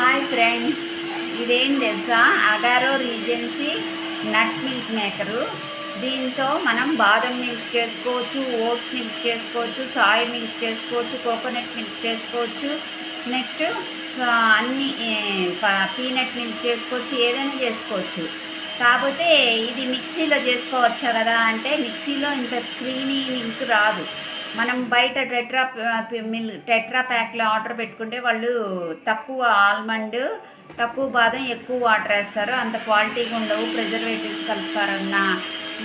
Hi friends, ఇదేం తెలుసా? Agaro regency nut milk maker. దీంతో మనం బాదం మిల్క్ చేసుకోవచ్చు, ఓట్స్ మిల్క్ చేసుకోవచ్చు, సాయ్ మిల్క్ చేసుకోవచ్చు, కోకోనట్ మిల్క్ చేసుకోవచ్చు. నెక్స్ట్ అన్ని పీనట్ మిల్క్ చేసుకోవచ్చు, ఏదైనా చేసుకోవచ్చు. కాకపోతే ఇది మిక్సీలో చేసుకోవచ్చా కదా అంటే మిక్సీలో ఇంత క్రీమీ మిల్క్ రాదు. మనం బయట టెట్రా ప్యాక్లో ఆర్డర్ పెట్టుకుంటే వాళ్ళు తక్కువ ఆల్మండ్, తక్కువ బాదం, ఎక్కువ వాటర్ వేస్తారు. అంత క్వాలిటీగా ఉండవు, ప్రిజర్వేటివ్స్ కలుపుతారన్న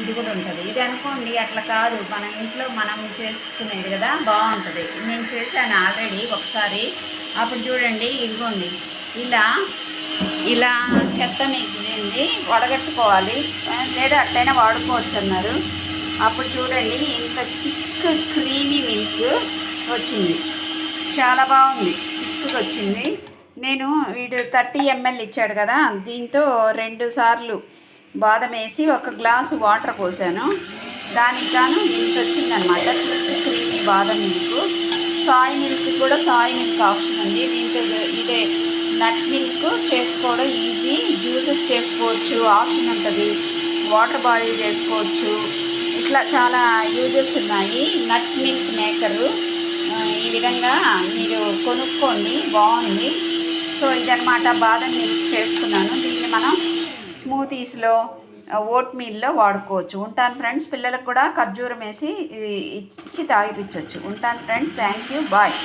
ఇది కూడా ఉంటుంది. ఇది అనుకోండి అట్లా కాదు, మన ఇంట్లో మనం చేసుకునేది కదా, బాగుంటుంది. నేను చేశాను ఆల్రెడీ ఒకసారి. అప్పుడు చూడండి, ఇదిగోండి ఇలా ఇలా చెత్త మిగిలింది వడగట్టుకోవాలి, లేదా అట్లయినా వాడుకోవచ్చు అన్నారు. అప్పుడు చూడండి ఇంత థిక్ క్రీమీ మిల్క్ వచ్చింది, చాలా బాగుంది, థిక్గా వచ్చింది. నేను వీడు 30 ml ఇచ్చాడు కదా, దీంతో 2 సార్లు బాదం వేసి 1 గ్లాసు వాటర్ పోసాను. దానికి గాను ఇంత వచ్చిందనమాట థిక్ క్రీమీ బాదం మిల్క్. సాయ్ మిల్క్ కూడా సాయ్ మిల్క్ ఆప్షన్ ఉంది. దీంతో ఇదే నట్ మిల్క్ చేసుకోవడం ఈజీ, జ్యూసెస్ చేసుకోవచ్చు, ఆప్షన్ ఉంటుంది, వాటర్ బాయిల్ చేసుకోవచ్చు. ఇట్లా చాలా యూజెస్ ఉన్నాయి నట్ మిల్క్ మేకరు. ఈ విధంగా మీరు కొనుక్కోండి, బాగుంది. సో ఇదనమాట బాదం మిల్క్ చేసుకున్నాను. దీన్ని మనం స్మూతీస్లో, ఓట్ మీల్లో వాడుకోవచ్చు. ఉంటాను ఫ్రెండ్స్. పిల్లలకు కూడా ఖర్జూరం వేసి ఇచ్చి తాగిపించవచ్చు. ఉంటాను ఫ్రెండ్స్. Thank you, bye.